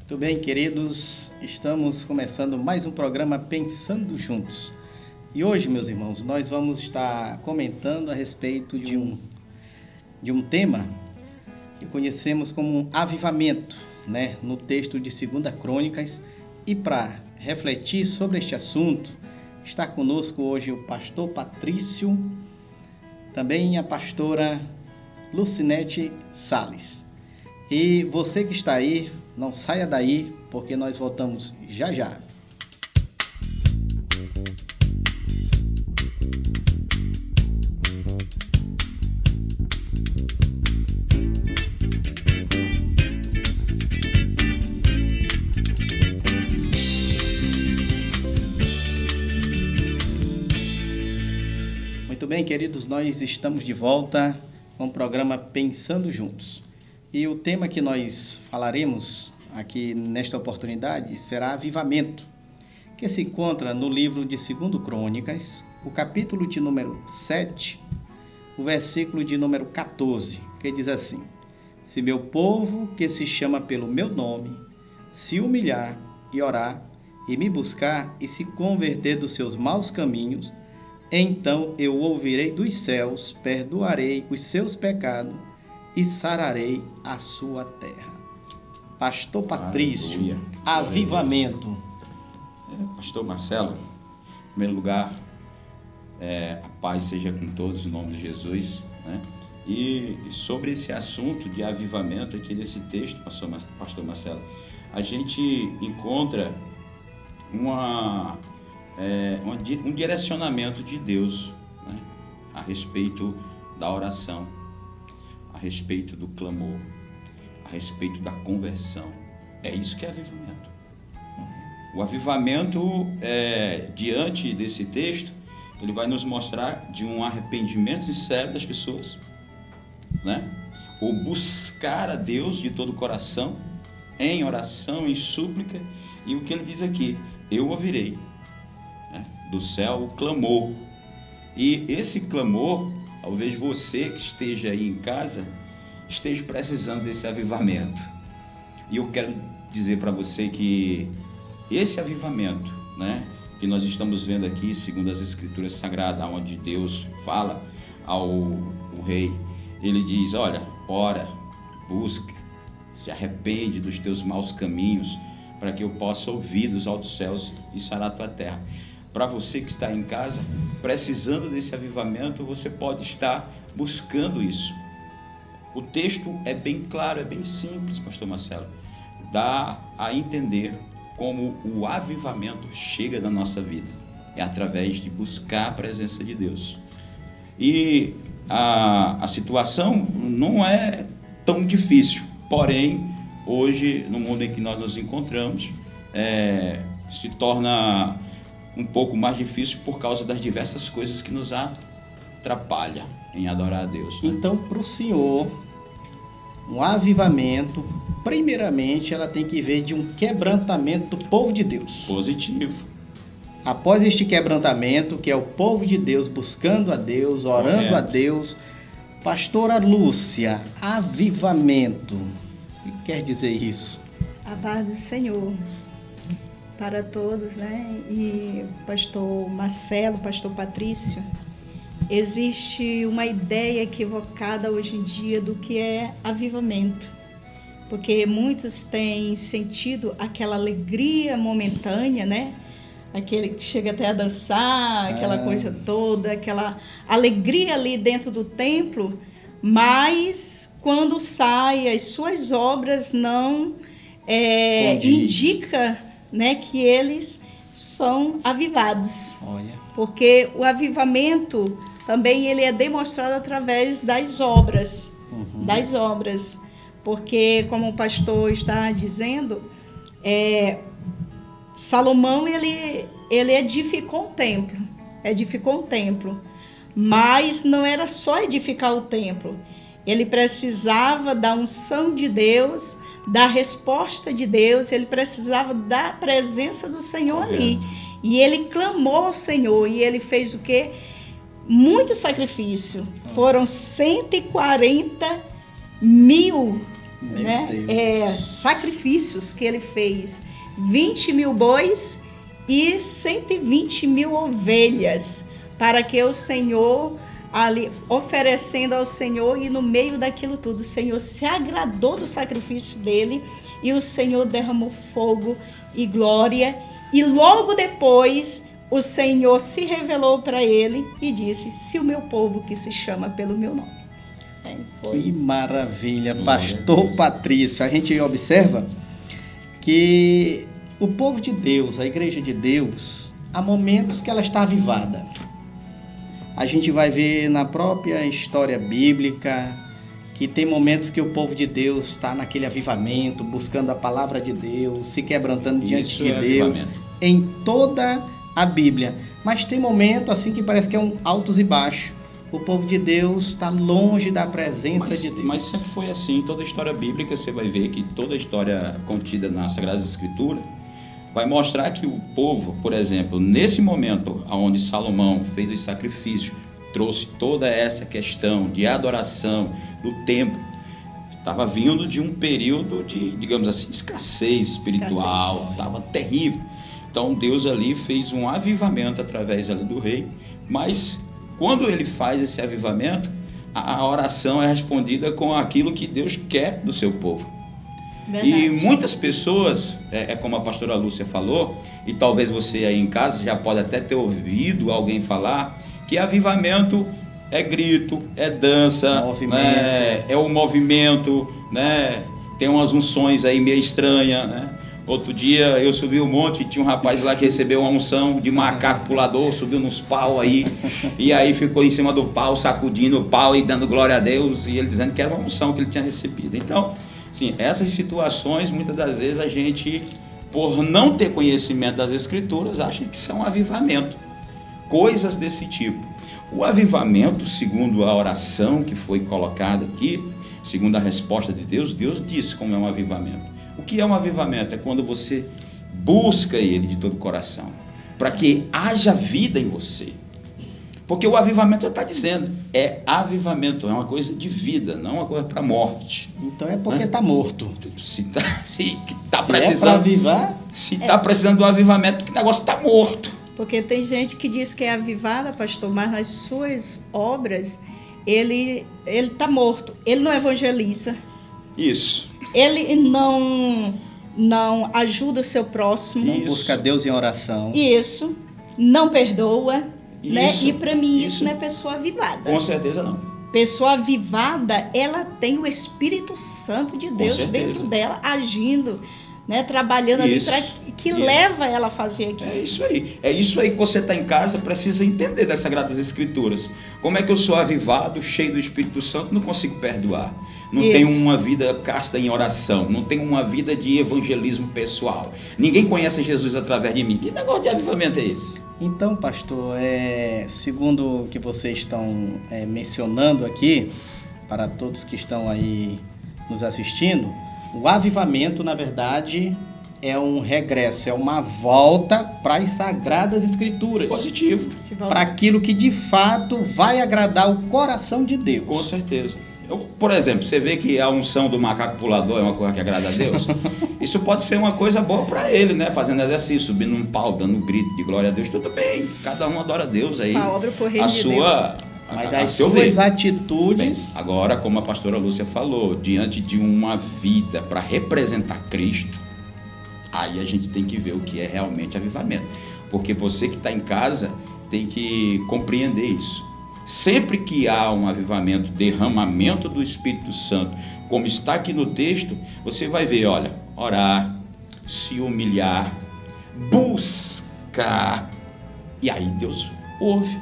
Muito bem, queridos, estamos começando mais um programa Pensando Juntos. E hoje, meus irmãos, nós vamos estar comentando a respeito de um tema que conhecemos como um avivamento, né? No texto de 2 Crônicas. E para refletir sobre este assunto, está conosco hoje o pastor Patrício, também a pastora Lucinete Sales. E você que está aí, não saia daí, porque nós voltamos já já. Muito bem, queridos, nós estamos de volta com o programa Pensando Juntos. E o tema que nós falaremos aqui nesta oportunidade será avivamento, que se encontra no livro de 2 Crônicas, o capítulo de número 7, o versículo de número 14, que diz assim: Se meu povo, que se chama pelo meu nome, se humilhar e orar, e me buscar e se converter dos seus maus caminhos, então eu ouvirei dos céus, perdoarei os seus pecados e sararei a sua terra. Pastor Patrício, Aleluia. avivamento. Pastor Marcelo, em primeiro lugar, a paz seja com todos, em nome de Jesus, né? E sobre esse assunto de avivamento aqui nesse texto, Pastor Marcelo, a gente encontra um direcionamento de Deus, né? A respeito da oração, a respeito do clamor, a respeito da conversão. É isso que é avivamento. O avivamento, diante desse texto, ele vai nos mostrar de um arrependimento sincero das pessoas, né? O buscar a Deus de todo o coração, em oração, em súplica, e o que ele diz aqui: eu ouvirei, né? Do céu o clamor. E esse clamor, talvez você que esteja aí em casa esteja precisando desse avivamento. E eu quero dizer para você que esse avivamento, né, que nós estamos vendo aqui, segundo as Escrituras Sagradas, onde Deus fala ao rei, ele diz: olha, ora, busca, se arrepende dos teus maus caminhos, para que eu possa ouvir dos altos céus e sarar a tua terra. Para você que está em casa, precisando desse avivamento, você pode estar buscando isso. O texto é bem claro, é bem simples, pastor Marcelo. Dá a entender como o avivamento chega na nossa vida. É através de buscar a presença de Deus. E a situação não é tão difícil. Porém, hoje, no mundo em que nós nos encontramos, se torna um pouco mais difícil por causa das diversas coisas que nos atrapalham em adorar a Deus, né? Então, para o Senhor, um avivamento, primeiramente, ela tem que vir de um quebrantamento do povo de Deus. Positivo. Após este quebrantamento, que é o povo de Deus buscando a Deus, orando Correto. a Deus, pastora Lúcia, avivamento, o que quer dizer isso? A paz do Senhor para todos, né? E pastor Marcelo, pastor Patrício, existe uma ideia equivocada hoje em dia do que é avivamento, porque muitos têm sentido aquela alegria momentânea, né? Aquele que chega até a dançar, aquela coisa toda, aquela alegria ali dentro do templo, mas quando sai, as suas obras não indica, né, que eles são avivados. Olha. Porque o avivamento também ele é demonstrado através das obras, das obras. Porque, como o pastor está dizendo, Salomão ele edificou um templo, mas não era só edificar o templo. Ele precisava da unção de Deus, da resposta de Deus, ele precisava da presença do Senhor ali. E ele clamou ao Senhor, e ele fez o quê? Muito sacrifício. Foram 140 mil né? Deus. Sacrifícios que ele fez. 20 mil bois e 120 mil ovelhas, para que o Senhor, ali oferecendo ao Senhor, e no meio daquilo tudo, o Senhor se agradou do sacrifício dele, e o Senhor derramou fogo e glória, e logo depois o Senhor se revelou para ele e disse: se o meu povo que se chama pelo meu nome. Que maravilha, Glória a pastor Deus. Patrício. A gente observa que o povo de Deus, a igreja de Deus, há momentos que ela está avivada. A gente vai ver na própria história bíblica que tem momentos que o povo de Deus está naquele avivamento, buscando a palavra de Deus, se quebrantando diante Isso de é Deus, avivamento. em toda a Bíblia. Mas tem momento assim que parece que é um altos e baixos. O povo de Deus está longe da presença de Deus. Mas sempre foi assim. Toda a história bíblica, você vai ver que toda a história contida nas Sagradas Escrituras vai mostrar que o povo, por exemplo, nesse momento onde Salomão fez o sacrifício, trouxe toda essa questão de adoração do templo, estava vindo de um período de, digamos assim, escassez espiritual, estava terrível. Então Deus ali fez um avivamento através ali do rei, mas quando ele faz esse avivamento, a oração é respondida com aquilo que Deus quer do seu povo. Verdade. E muitas pessoas, como a pastora Lúcia falou, e talvez você aí em casa já pode até ter ouvido alguém falar, que avivamento é grito, é dança, Movimento. né? É o movimento, né? Tem umas unções aí meio estranhas, né? Outro dia eu subi um monte e tinha um rapaz lá que recebeu uma unção de macaco pulador, subiu nos pau aí, e aí ficou em cima do pau, sacudindo o pau e dando glória a Deus, e ele dizendo que era uma unção que ele tinha recebido. Então, sim, essas situações, muitas das vezes a gente, por não ter conhecimento das Escrituras, acha que são avivamento, coisas desse tipo. O avivamento, segundo a oração que foi colocada aqui, segundo a resposta de Deus, Deus disse como é um avivamento. O que é um avivamento? É quando você busca Ele de todo o coração, para que haja vida em você. Porque o avivamento está dizendo, é avivamento, é uma coisa de vida, não uma coisa para morte. Então é porque está morto. Se está É para precisando, avivar? se está precisando do avivamento, que o negócio está morto. Porque tem gente que diz que é avivada, pastor, mas nas suas obras ele está morto. Ele não evangeliza. Isso. Ele não ajuda o seu próximo. Não busca Deus em oração. Isso. Não perdoa. Né? Isso, E para mim isso isso. não é pessoa avivada. Com certeza não. Pessoa avivada, ela tem o Espírito Santo de Deus certeza. dentro dela, agindo, né? Trabalhando ali, Isso, que isso. leva ela a fazer aquilo. É isso aí. É isso aí que você está em casa, precisa entender das Sagradas Escrituras. Como é que eu sou avivado, cheio do Espírito Santo, não consigo perdoar? Não Isso. tenho uma vida casta em oração, não tenho uma vida de evangelismo pessoal. Ninguém conhece Jesus através de mim. Que negócio de avivamento é esse? Então, pastor, segundo o que vocês estão mencionando aqui, para todos que estão aí nos assistindo, o avivamento, na verdade, é um regresso, é uma volta para as Sagradas Escrituras, Positivo. para aquilo que de fato vai agradar o coração de Deus. Com certeza. Por exemplo, você vê que a unção do macaco pulador é uma coisa que agrada a Deus. Isso pode ser uma coisa boa para ele, né? Fazendo exercício, subindo num pau, dando um grito de glória a Deus, tudo bem. Cada um adora a Deus aí. Uma obra por reino A de sua, Mas a as seu suas ver. atitudes... Bem, agora, como a pastora Lúcia falou, diante de uma vida para representar Cristo, aí a gente tem que ver o que é realmente avivamento. Porque você que está em casa tem que compreender isso. Sempre que há um avivamento, derramamento do Espírito Santo, como está aqui no texto, você vai ver, olha, orar, se humilhar, buscar, e aí Deus ouve.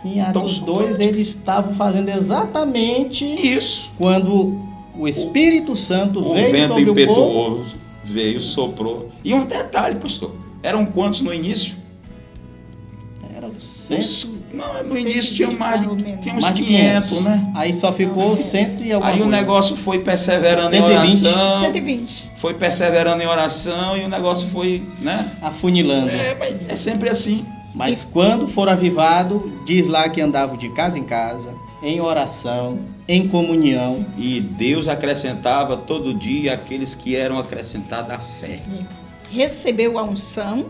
Em Atos 2, eles estavam fazendo exatamente Isso. quando o Espírito Santo O veio vento sobre o povo. impetuoso veio, soprou. E um detalhe, pastor, eram quantos no início? Era 100, Não, no 120, início tinha mais ou menos. tinha uns mais de 500, né? Aí só ficou 100 e alguma Aí o coisa. negócio foi perseverando 120. em oração, 120. foi perseverando em oração e o negócio foi, né? Afunilando. Mas é sempre assim. Mas quando foram avivados, diz lá que andavam de casa em casa, em oração, em comunhão. E Deus acrescentava todo dia aqueles que eram acrescentados à fé. Recebeu a unção,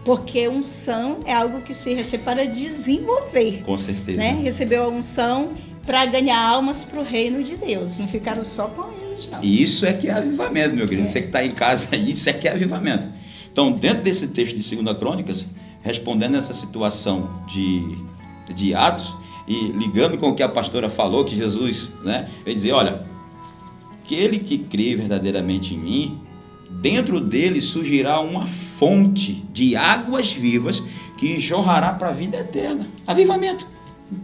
porque unção é algo que se recebe para desenvolver. Com certeza. Né? Recebeu a unção para ganhar almas para o reino de Deus. Não ficaram só com eles, não. E isso é que é avivamento, meu querido. Você que está em casa aí, isso é que é avivamento. Então, dentro desse texto de 2 Crônicas, respondendo essa situação de Atos, e ligando com o que a pastora falou, que Jesus, né, vai dizer, olha, aquele que crê verdadeiramente em mim, dentro dele surgirá uma fonte de águas vivas que jorrará para a vida eterna. Avivamento.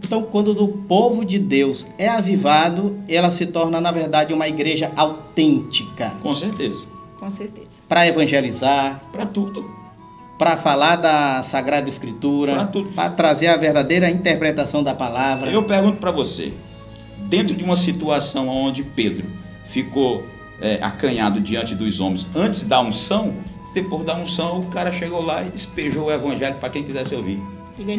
Então, quando o povo de Deus é avivado, ela se torna, na verdade, uma igreja autêntica. Com certeza. Com certeza. Para evangelizar, Para tudo. para falar da Sagrada Escritura, para trazer a verdadeira interpretação da palavra. Eu pergunto para você, dentro de uma situação onde Pedro ficou acanhado diante dos homens antes da unção, depois da unção o cara chegou lá e despejou o evangelho para quem quisesse ouvir.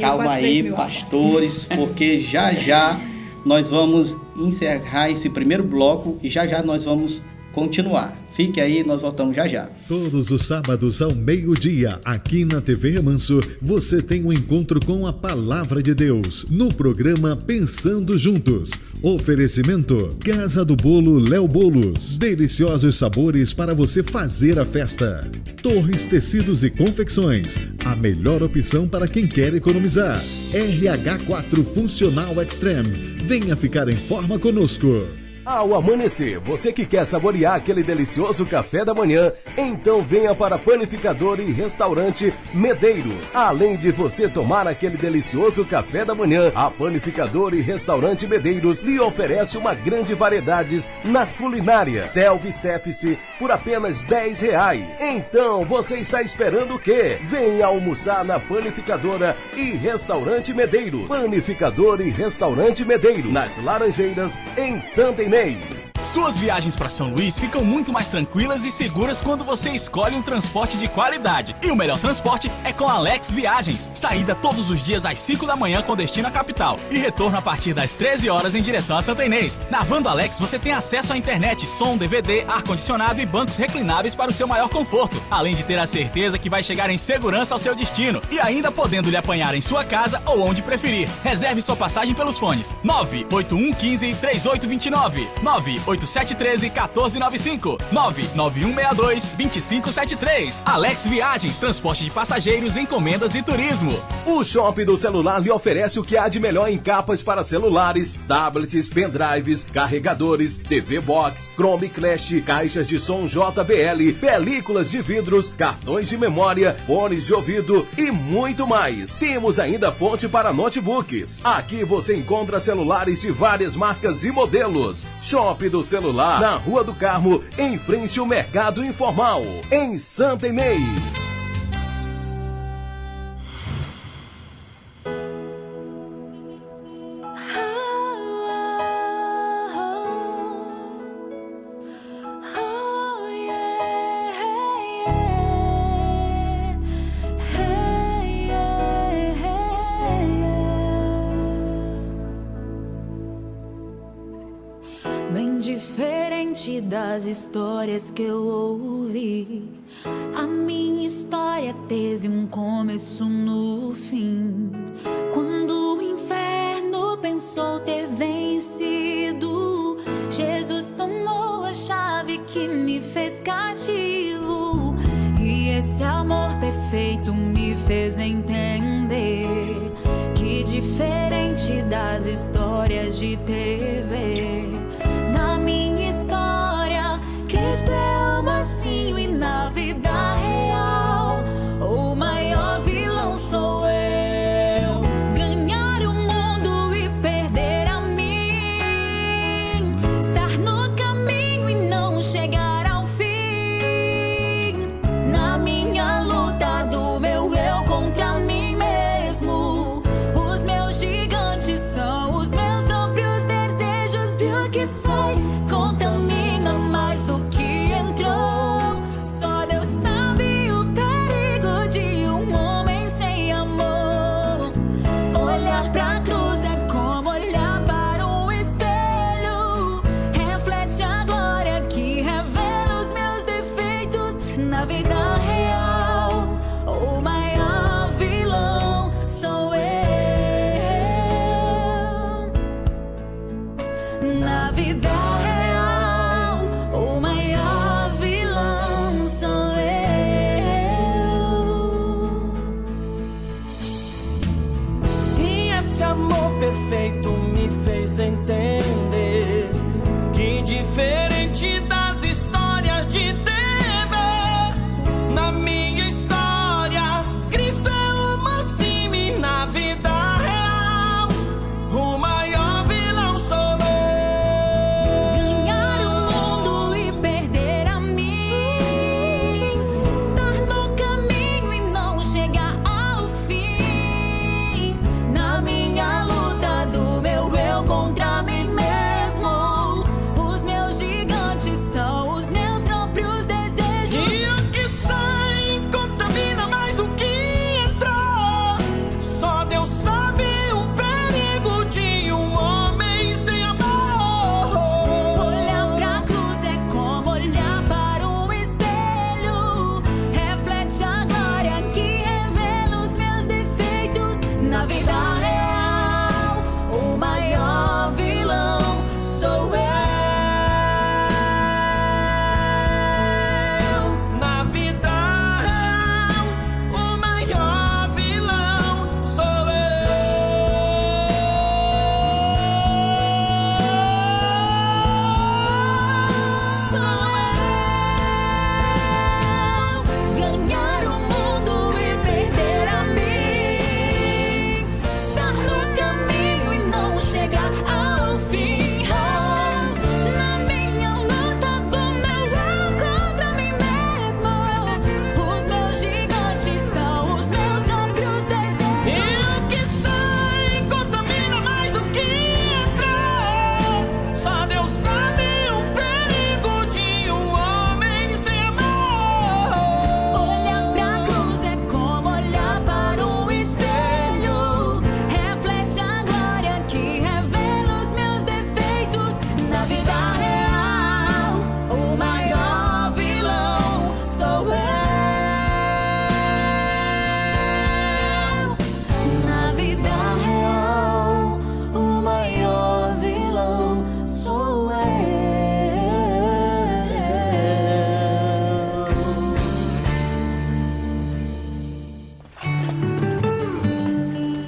Calma aí, pastores, porque já nós vamos encerrar esse primeiro bloco e já nós vamos continuar. Fique aí, nós voltamos já. Todos os sábados ao meio-dia, aqui na TV Remanso, você tem um encontro com a Palavra de Deus, no programa Pensando Juntos. Oferecimento, Casa do Bolo Léo Bolos. Deliciosos sabores para você fazer a festa. Torres Tecidos e Confecções, a melhor opção para quem quer economizar. RH4 Funcional Extreme. Venha ficar em forma conosco. Ao amanhecer, você que quer saborear aquele delicioso café da manhã, então venha para Panificador e Restaurante Medeiros. Além de você tomar aquele delicioso café da manhã, a Panificador e Restaurante Medeiros lhe oferece uma grande variedade na culinária. Self-service por apenas R$10. Então, você está esperando o quê? Venha almoçar na Panificadora e Restaurante Medeiros. Panificador e Restaurante Medeiros, nas Laranjeiras, em Santa Inês. Suas viagens para São Luís ficam muito mais tranquilas e seguras quando você escolhe um transporte de qualidade. E o melhor transporte é com a Alex Viagens. Saída todos os dias às 5 da manhã com destino à capital e retorno a partir das 13 horas em direção a Santa Inês. Na van do Alex você tem acesso à internet, som, DVD, ar-condicionado e bancos reclináveis para o seu maior conforto. Além de ter a certeza que vai chegar em segurança ao seu destino e ainda podendo lhe apanhar em sua casa ou onde preferir. Reserve sua passagem pelos fones 98115-3829, 98713-1495, 99162-2573. Alex Viagens, transporte de passageiros, encomendas e turismo. O Shopping do Celular lhe oferece o que há de melhor em capas para celulares, tablets, pendrives, carregadores, TV Box, Chrome Clash, caixas de som JBL, películas de vidros, cartões de memória, fones de ouvido e muito mais. Temos ainda fonte para notebooks. Aqui você encontra celulares de várias marcas e modelos. Shopping do Celular, na Rua do Carmo, em frente ao Mercado Informal, em Santa Inês. Bem diferente das histórias que eu ouvi, a minha história teve um começo no fim. Quando o inferno pensou ter vencido, Jesus tomou a chave que me fez cativo. E esse amor perfeito me fez entender que, diferente das histórias de TV, na minha história, Cristo é o mocinho e na vida real o maior vilão sou eu. Ganhar o mundo e perder a mim, estar no caminho e não chegar ao fim. Na minha luta do meu eu contra mim mesmo, os meus gigantes são os meus próprios desejos e o que sai contamina mais do que entrou. Só Deus sabe.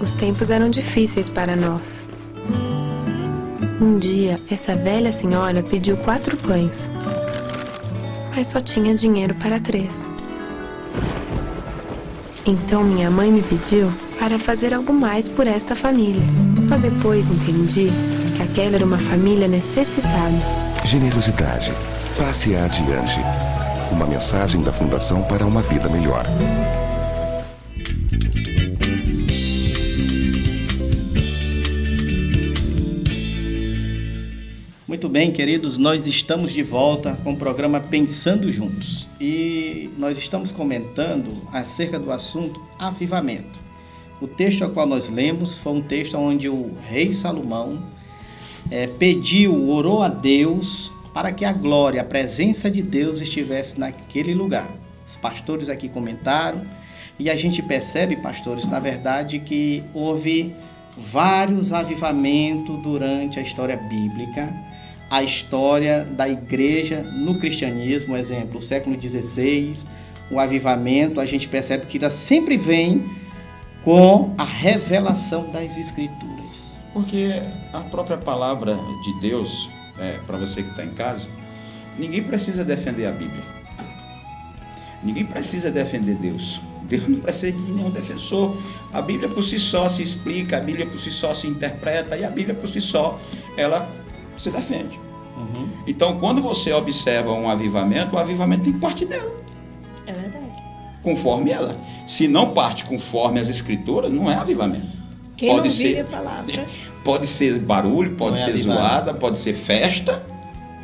Os tempos eram difíceis para nós. Um dia, essa velha senhora pediu 4 pães, mas só tinha dinheiro para 3. Então minha mãe me pediu para fazer algo mais por esta família. Só depois entendi que aquela era uma família necessitada. Generosidade. Passe adiante. Uma mensagem da Fundação para uma Vida Melhor. Muito bem, queridos, nós estamos de volta com o programa Pensando Juntos e nós estamos comentando acerca do assunto avivamento. O texto ao qual nós lemos foi um texto onde o rei Salomão orou a Deus para que a glória, a presença de Deus estivesse naquele lugar. Os pastores aqui comentaram e a gente percebe, pastores, na verdade que houve vários avivamentos durante a história bíblica. A história da igreja no cristianismo, exemplo, o século XVI, o avivamento, a gente percebe que ela sempre vem com a revelação das Escrituras. Porque a própria palavra de Deus, para você que está em casa, ninguém precisa defender a Bíblia. Ninguém precisa defender Deus. Deus não precisa de nenhum defensor. A Bíblia por si só se explica, a Bíblia por si só se interpreta e a Bíblia por si só, ela se defende. Uhum. Então, quando você observa um avivamento, o avivamento tem que partir dela. É verdade. Conforme ela. Se não parte conforme as Escrituras, não é avivamento. Quem não vive a palavra. Pode ser barulho, pode ser zoada, pode ser festa,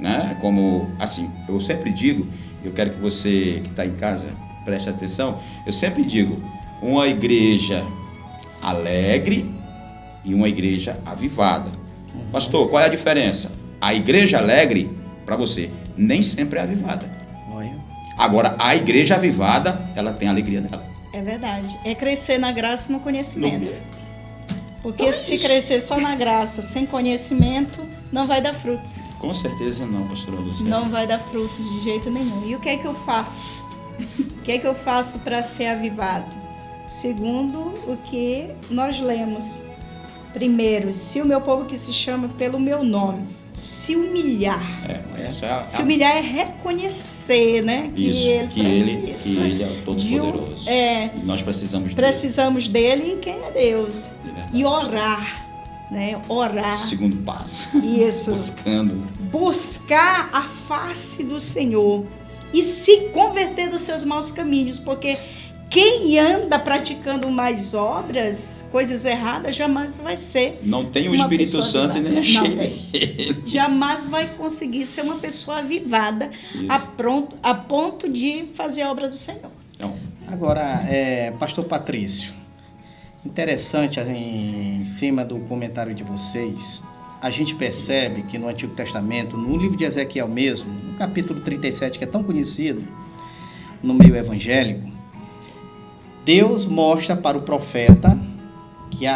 né? Como, assim, eu sempre digo, eu quero que você que está em casa preste atenção, eu sempre digo, uma igreja alegre e uma igreja avivada. Pastor, qual é a diferença? A igreja alegre, para você, nem sempre é avivada. Agora, a igreja avivada, ela tem a alegria dela. É verdade. É crescer na graça e no conhecimento. Porque Então se isso. crescer só na graça, sem conhecimento, não vai dar frutos. Com certeza não, pastora Luciana. Não vai dar frutos de jeito nenhum. E o que é que eu faço? O que é que eu faço para ser avivado? Segundo o que nós lemos. Primeiro, se o meu povo que se chama pelo meu nome se humilhar. Se humilhar é reconhecer, né? Isso, que ele precisa é o Todo-Poderoso. E nós precisamos dele. Precisamos dele e quem é Deus. E orar, né? Orar. Segundo passo. Isso. Buscar a face do Senhor e se converter dos seus maus caminhos, porque quem anda praticando mais obras, coisas erradas, jamais vai ser. Não tem o Espírito Santo e nem a cheia. Jamais vai conseguir ser uma pessoa avivada a ponto de fazer a obra do Senhor. Não. Agora, pastor Patrício, interessante em cima do comentário de vocês, a gente percebe que no Antigo Testamento, no livro de Ezequiel mesmo, no capítulo 37, que é tão conhecido no meio evangélico, Deus mostra para o profeta que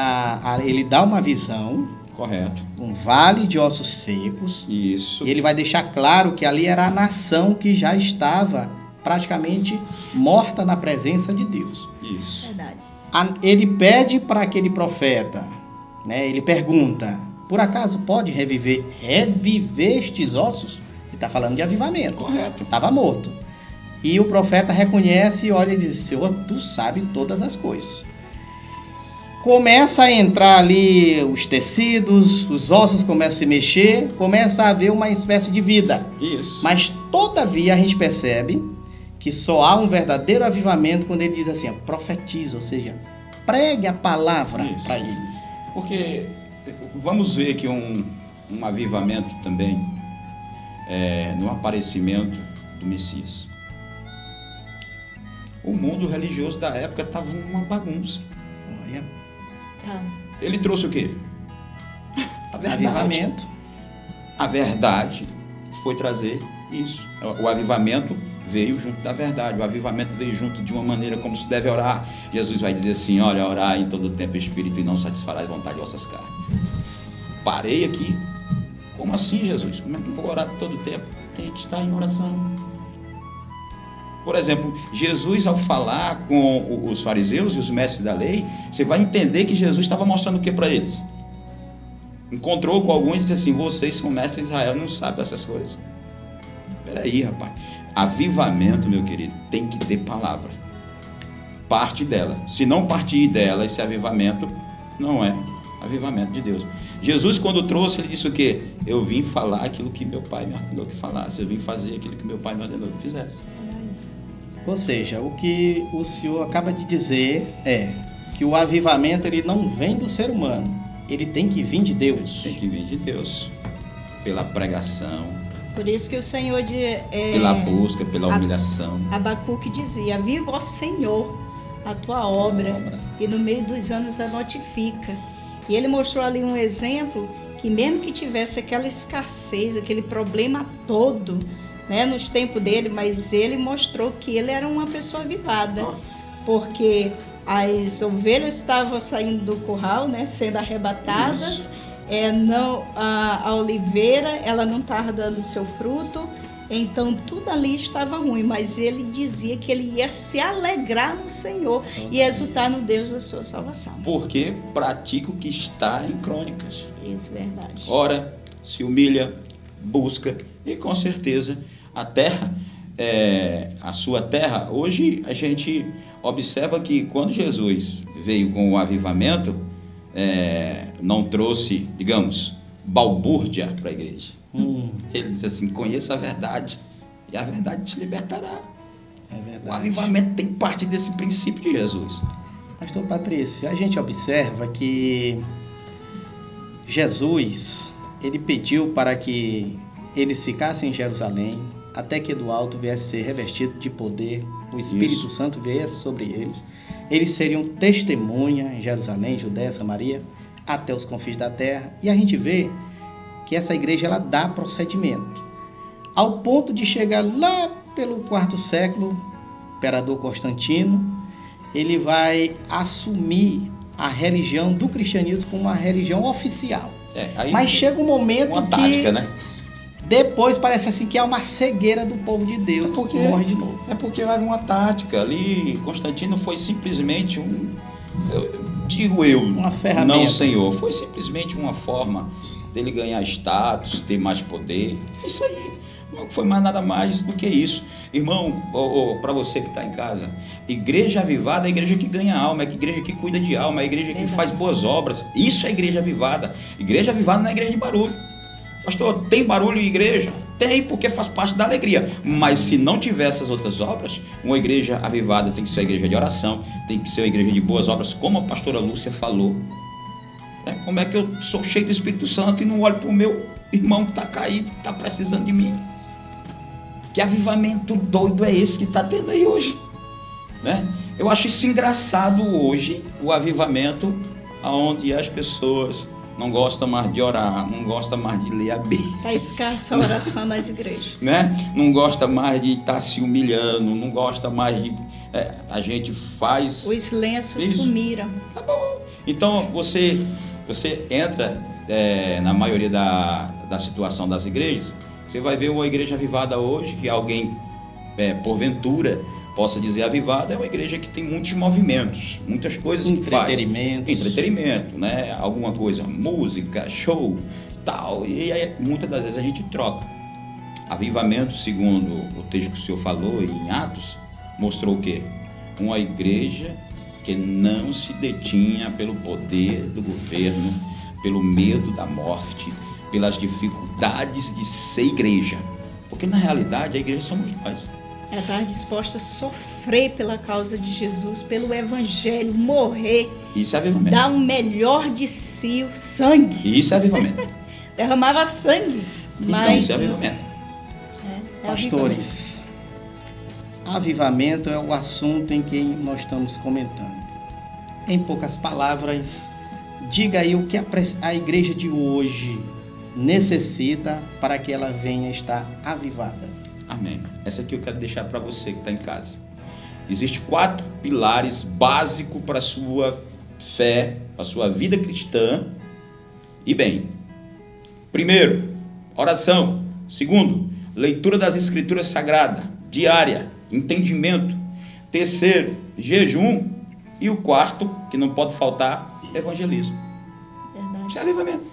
ele dá uma visão. Correto. Um vale de ossos secos. Isso. E ele vai deixar claro que ali era a nação que já estava praticamente morta na presença de Deus. Isso. Verdade. Ele pede para aquele profeta, né? Ele pergunta, por acaso pode reviver estes ossos? Ele está falando de avivamento. Correto. Estava morto. E o profeta reconhece e olha e diz, Senhor, tu sabes todas as coisas. Começa a entrar ali os tecidos, os ossos começam a se mexer, começa a haver uma espécie de vida. Isso. Mas, todavia, a gente percebe que só há um verdadeiro avivamento quando ele diz assim, profetiza, ou seja, pregue a palavra para eles. Porque vamos ver que um avivamento também no aparecimento do Messias. O mundo religioso da época estava uma bagunça. Olha. Ele trouxe o quê? A verdade. Avivamento. A verdade foi trazer isso. O avivamento veio junto da verdade. O avivamento veio junto de uma maneira como se deve orar. Jesus vai dizer assim, olha, orar em todo o tempo espírito e não satisfará a vontade de vossas carnes. Parei aqui. Como assim, Jesus? Como é que eu vou orar todo o tempo? Tem que estar em oração. Por exemplo, Jesus, ao falar com os fariseus e os mestres da lei, você vai entender que Jesus estava mostrando o que para eles? Encontrou com alguns e disse assim: vocês são mestres de Israel, não sabem essas coisas. Espera aí, rapaz. Avivamento, meu querido, tem que ter palavra. Parte dela. Se não partir dela, esse avivamento não é avivamento de Deus. Jesus, quando trouxe, ele disse o quê? Eu vim falar aquilo que meu pai me ordenou que falasse. Eu vim fazer aquilo que meu pai me ordenou que fizesse. Ou seja, o que o senhor acaba de dizer é que o avivamento ele não vem do ser humano, ele tem que vir de Deus. Tem que vir de Deus, pela pregação, Por isso que o Senhor pela busca, pela humilhação. Abacuque dizia: viva, ó Senhor, a tua obra, e no meio dos anos a notifica. E ele mostrou ali um exemplo que mesmo que tivesse aquela escassez, aquele problema todo, né, nos tempos dele, mas ele mostrou que ele era uma pessoa avivada, porque as ovelhas estavam saindo do curral, né, sendo arrebatadas, a oliveira ela não estava dando seu fruto, então tudo ali estava ruim, mas ele dizia que ele ia se alegrar no Senhor e exultar no Deus da sua salvação. Porque pratica o que está em Crônicas. Isso, verdade. Ora, se humilha, busca, e com certeza a terra, a sua terra, hoje a gente observa que quando Jesus veio com o avivamento, não trouxe, digamos, balbúrdia para a igreja. Ele diz assim: conheça a verdade e a verdade te libertará. É verdade. O avivamento tem parte desse princípio de Jesus. Pastor Patrício, a gente observa que Jesus, ele pediu para que eles ficassem em Jerusalém, até que do alto viesse ser revestido de poder, o Espírito Santo viesse sobre eles. Eles seriam testemunha em Jerusalém, Judéia, Samaria, até os confins da terra. E a gente vê que essa igreja ela dá procedimento, ao ponto de chegar lá pelo IV século, o imperador Constantino, ele vai assumir a religião do cristianismo como uma religião oficial. Mas chega um momento uma tática, que né? Depois parece assim que há uma cegueira do povo de Deus, que morre de novo. É porque era uma tática. Ali, Constantino foi simplesmente uma ferramenta. Não, Senhor. Foi simplesmente uma forma dele ganhar status, ter mais poder. Isso aí. Não foi mais nada mais do que isso. Irmão, para você que está em casa, igreja avivada é a igreja que ganha alma, é a igreja que cuida de alma, é a igreja que faz boas obras. Isso é igreja avivada. Igreja avivada não é igreja de barulho. Pastor, tem barulho em igreja? Tem, porque faz parte da alegria. Mas se não tiver essas outras obras, uma igreja avivada tem que ser uma igreja de oração, tem que ser uma igreja de boas obras, como a pastora Lúcia falou. Como é que eu sou cheio do Espírito Santo e não olho para o meu irmão que está caído, que está precisando de mim? Que avivamento doido é esse que está tendo aí hoje? Né? Eu acho isso engraçado hoje, o avivamento, onde as pessoas não gostam mais de orar, não gostam mais de ler a Bíblia. Está escassa a oração nas igrejas. Né? Não gosta mais de estar se humilhando, não gosta mais de... a gente faz... Os lenços sumiram. Tá bom. Então, você entra na maioria da situação das igrejas, você vai ver uma igreja avivada hoje, que alguém, porventura, possa dizer avivada, é uma igreja que tem muitos movimentos, muitas coisas que faz. Entretenimento, né? Alguma coisa, música, show, tal. E aí, muitas das vezes a gente troca. Avivamento, segundo o texto que o senhor falou em Atos, mostrou o quê? Uma igreja que não se detinha pelo poder do governo, pelo medo da morte, pelas dificuldades de ser igreja. Porque na realidade a igreja somos nós. É estar disposta a sofrer pela causa de Jesus, pelo Evangelho, morrer. Isso é avivamento. Dar o melhor de si, o sangue. Isso é avivamento. Derramava sangue. Mas isso é avivamento. Pastores, avivamento é o assunto em que nós estamos comentando. Em poucas palavras, diga aí o que a igreja de hoje necessita para que ela venha estar avivada. Amém. Essa aqui eu quero deixar para você que está em casa. Existem 4 pilares básicos para a sua fé, para a sua vida cristã. E bem, primeiro, oração. Segundo, leitura das Escrituras Sagradas, diária. entendimento. Terceiro, jejum. E o quarto, que não pode faltar, evangelismo. Verdade. Isso é avivamento.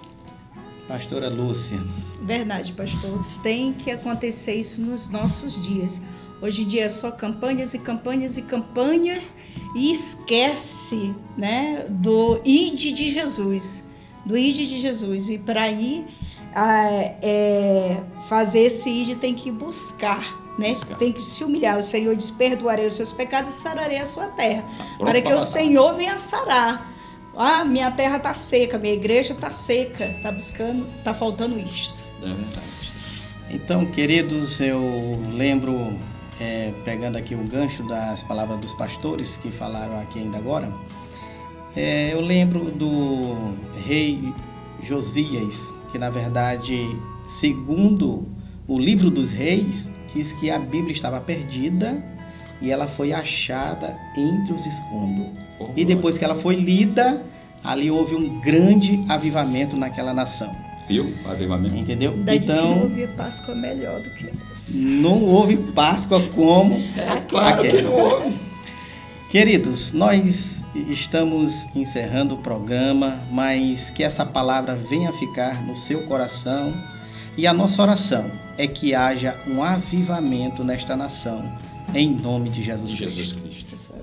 Pastora Lúcia. Verdade, pastor. Tem que acontecer isso nos nossos dias. Hoje em dia é só campanhas e campanhas e campanhas e esquece, né, do ide de Jesus. Do ide de Jesus. E para ir fazer esse ide tem que buscar, né? Tem que se humilhar. O Senhor diz: perdoarei os seus pecados e sararei a sua terra. Para que o Senhor venha sarar. Ah, minha terra está seca, minha igreja está seca, está faltando isto. É verdade. Então, queridos, eu lembro, pegando aqui o gancho das palavras dos pastores que falaram aqui ainda agora, eu lembro do rei Josias, que na verdade, segundo o livro dos reis, diz que a Bíblia estava perdida e ela foi achada entre os escombros. E depois que ela foi lida, ali houve um grande avivamento naquela nação. Viu? Avivamento. Entendeu? Daí diz que não Então, houve Páscoa melhor do que essa. não houve Páscoa como Claro que aquela. não houve. Queridos, nós estamos encerrando o programa, mas que essa palavra venha ficar no seu coração. E a nossa oração é que haja um avivamento nesta nação, em nome de Jesus Cristo. Jesus Cristo.